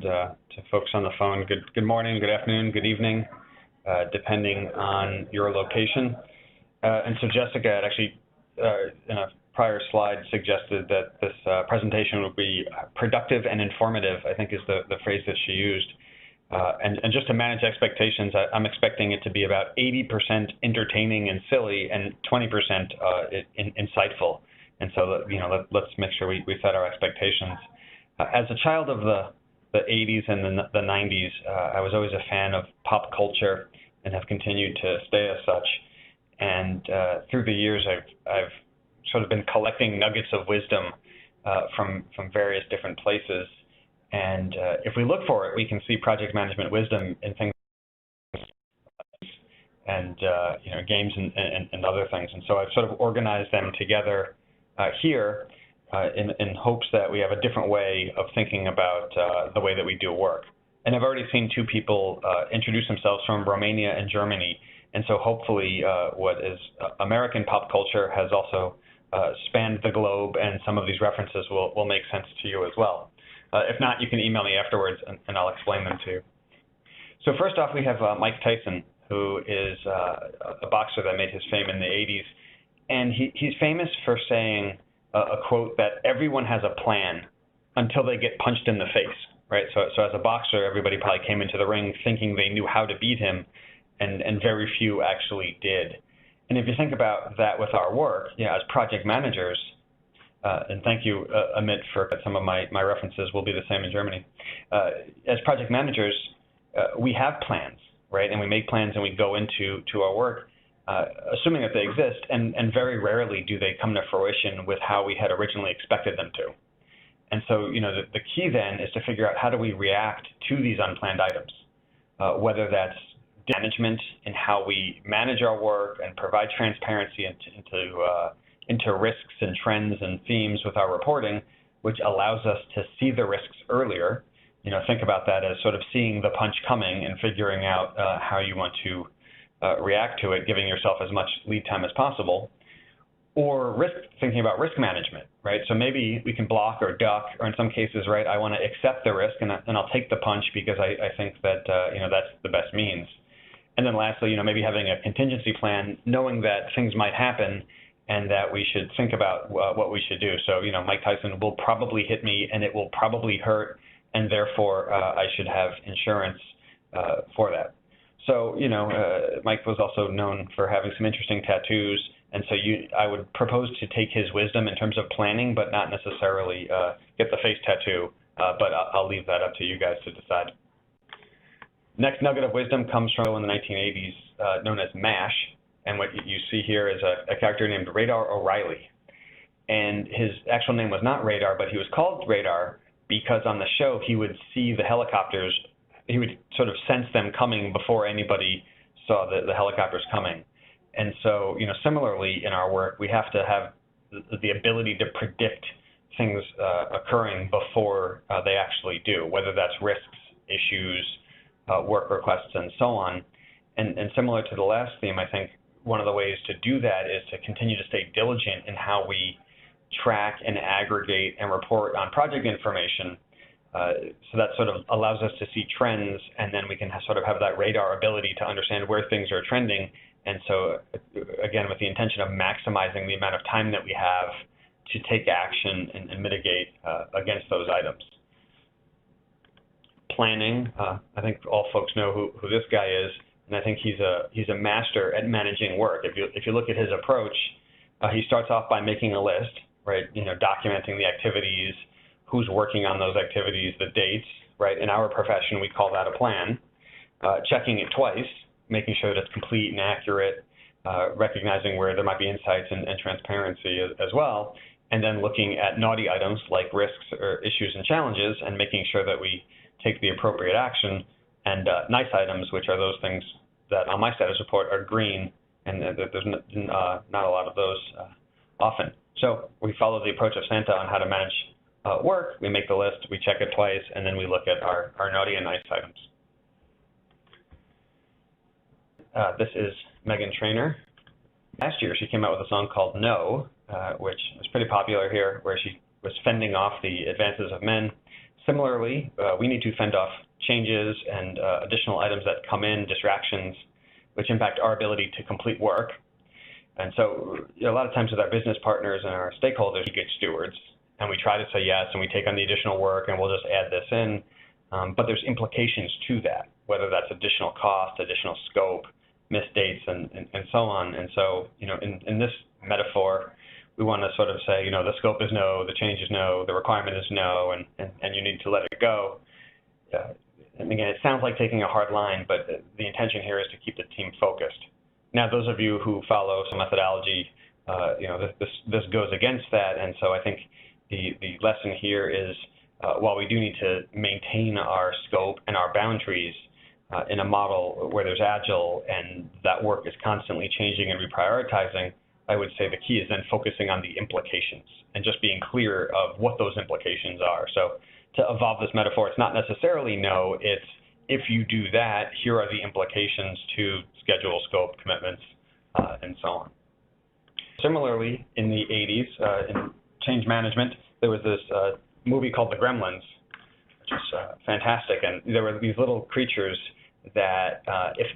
and to folks on the phone, good morning, good afternoon, good evening, depending on your location. And so Jessica had actually, in a prior slide, suggested that this presentation would be productive and informative, I think is the phrase that she used. And just to manage expectations, I'm expecting it to be about 80% entertaining and silly and 20% insightful. And so, let's make sure we set our expectations. As a child of the 80s and the 90s, I was always a fan of pop culture and have continued to stay as such. And through the years, I've sort of been collecting nuggets of wisdom from various different places. And if we look for it, we can see project management wisdom in things and games and other things. And so I've sort of organized them together here in hopes that we have a different way of thinking about the way that we do work. And I've already seen two people introduce themselves from Romania and Germany. And so hopefully what is American pop culture has also spanned the globe, and some of these references will make sense to you as well. If not, you can email me afterwards and I'll explain them to you. So first off, we have Mike Tyson, who is a boxer that made his fame in the 80s. And he's famous for saying a quote that everyone has a plan until they get punched in the face, right? So as a boxer, everybody probably came into the ring thinking they knew how to beat him, and very few actually did. And if you think about that with our work, as project managers, and thank you, Amit, for some of my references will be the same in Germany. As project managers, we have plans, right? And we make plans and we go into our work, assuming that they exist, and very rarely do they come to fruition with how we had originally expected them to. And so, the key then is to figure out how do we react to these unplanned items, whether that's management in how we manage our work and provide transparency into risks and trends and themes with our reporting, which allows us to see the risks earlier. Think about that as sort of seeing the punch coming and figuring out how you want to react to it, giving yourself as much lead time as possible. Or thinking about risk management, right? So maybe we can block or duck, or in some cases, right, I want to accept the risk and I'll take the punch because I think that that's the best means. And then lastly, maybe having a contingency plan, knowing that things might happen and that we should think about what we should do. So, Mike Tyson will probably hit me and it will probably hurt, and therefore I should have insurance for that. So, Mike was also known for having some interesting tattoos, and so I would propose to take his wisdom in terms of planning, but not necessarily get the face tattoo, but I'll leave that up to you guys to decide. Next nugget of wisdom comes from in the 1980s, known as MASH, and what you see here is a character named Radar O'Reilly. And his actual name was not Radar, but he was called Radar because on the show he would see the helicopters, he would sort of sense them coming before anybody saw the helicopters coming. And so, similarly in our work, we have to have the ability to predict things occurring before they actually do, whether that's risks, issues, work requests, and so on. And similar to the last theme, I think one of the ways to do that is to continue to stay diligent in how we track and aggregate and report on project information. So that sort of allows us to see trends, and then we can sort of have that radar ability to understand where things are trending. And so, again, with the intention of maximizing the amount of time that we have to take action and mitigate against those items. Planning, I think all folks know who this guy is, and I think he's a master at managing work. If you look at his approach, he starts off by making a list, right? Documenting the activities, who's working on those activities, the dates, right? In our profession, we call that a plan. Checking it twice, making sure that it's complete and accurate, recognizing where there might be insights and transparency as well, and then looking at naughty items like risks or issues and challenges and making sure that we take the appropriate action, and nice items, which are those things that on my status report are green, and there's not a lot of those often. So we follow the approach of Santa on how to manage work. We make the list, we check it twice, and then we look at our naughty and nice items. This is Megan Trainor. Last year, she came out with a song called No, which was pretty popular here, where she was fending off the advances of men. Similarly, we need to fend off changes and additional items that come in, distractions, which impact our ability to complete work. And so a lot of times with our business partners and our stakeholders, we get stewards, and we try to say yes, and we take on the additional work, and we'll just add this in. But there's implications to that, whether that's additional cost, additional scope, missed dates, and so on. And so, in this metaphor, we want to sort of say, the scope is no, the change is no, the requirement is no, and you need to let it go. And again, it sounds like taking a hard line, but the intention here is to keep the team focused. Now, those of you who follow some methodology, this goes against that, and so I think the lesson here is, while we do need to maintain our scope and our boundaries in a model where there's agile and that work is constantly changing and reprioritizing, I would say the key is then focusing on the implications and just being clear of what those implications are. So to evolve this metaphor, it's not necessarily no, it's if you do that, here are the implications to schedule, scope, commitments, and so on. Similarly, in the 80s, in change management, there was this movie called The Gremlins, which is fantastic. And there were these little creatures that,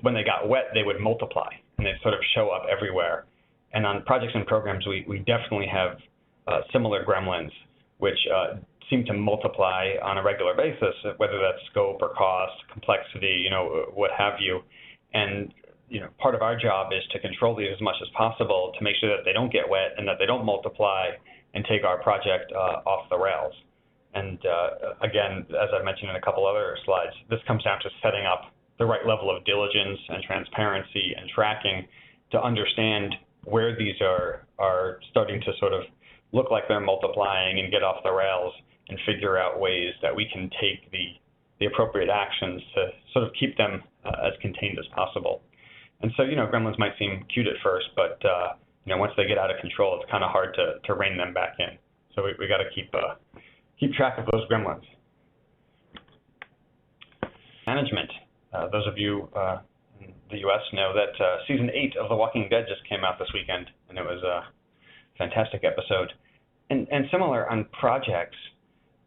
when they got wet, they would multiply, and they'd sort of show up everywhere. And on projects and programs, we definitely have similar gremlins, which seem to multiply on a regular basis, whether that's scope or cost, complexity, what have you. And part of our job is to control these as much as possible to make sure that they don't get wet and that they don't multiply and take our project off the rails. And again, as I mentioned in a couple other slides, this comes down to setting up the right level of diligence and transparency and tracking to understand where these are starting to sort of look like they're multiplying and get off the rails, and figure out ways that we can take the appropriate actions to sort of keep them as contained as possible. And so, gremlins might seem cute at first, but once they get out of control, it's kind of hard to rein them back in. So we got to keep track of those gremlins. Management. Those of you in the U.S. know that season 8 of The Walking Dead just came out this weekend, and it was a fantastic episode. And similar on projects,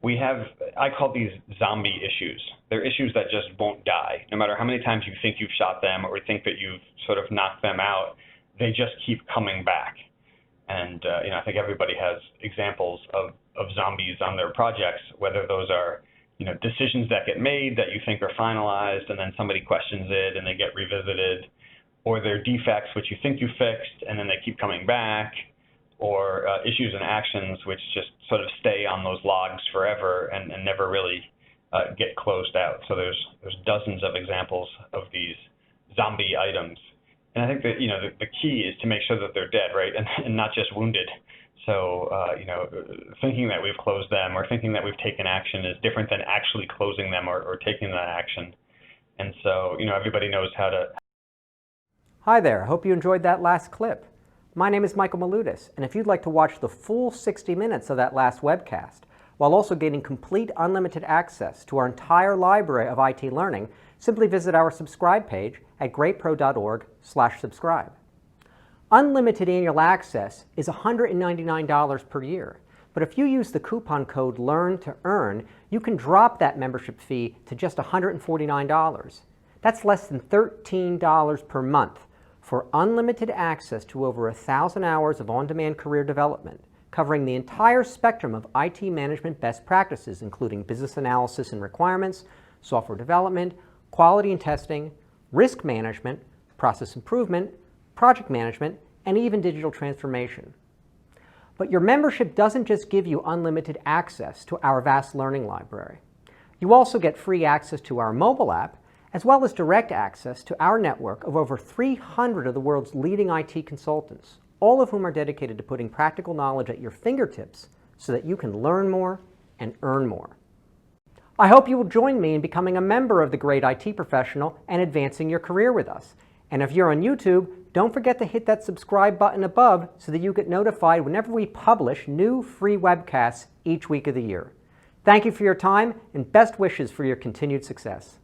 we have, I call these zombie issues. They're issues that just won't die. No matter how many times you think you've shot them or think that you've sort of knocked them out, they just keep coming back. And I think everybody has examples of zombies on their projects, whether those are decisions that get made that you think are finalized and then somebody questions it and they get revisited, or they're defects which you think you fixed and then they keep coming back, or issues and actions which just sort of stay on those logs forever and never really get closed out. So there's dozens of examples of these zombie items. And I think that the key is to make sure that they're dead, right, and not just wounded. So thinking that we've closed them or thinking that we've taken action is different than actually closing them or taking that action. And so everybody knows how to. Hi there. I hope you enjoyed that last clip. My name is Michael Maludis, and if you'd like to watch the full 60 minutes of that last webcast, while also gaining complete unlimited access to our entire library of IT learning, simply visit our subscribe page at greatpro.org/subscribe. Unlimited annual access is $199 per year, but if you use the coupon code LEARN2EARN, you can drop that membership fee to just $149. That's less than $13 per month for unlimited access to over 1,000 hours of on-demand career development, covering the entire spectrum of IT management best practices, including business analysis and requirements, software development, quality and testing, risk management, process improvement, project management, and even digital transformation. But your membership doesn't just give you unlimited access to our vast learning library. You also get free access to our mobile app, as well as direct access to our network of over 300 of the world's leading IT consultants, all of whom are dedicated to putting practical knowledge at your fingertips so that you can learn more and earn more. I hope you will join me in becoming a member of the Great IT Professional and advancing your career with us. And if you're on YouTube, don't forget to hit that subscribe button above so that you get notified whenever we publish new free webcasts each week of the year. Thank you for your time and best wishes for your continued success.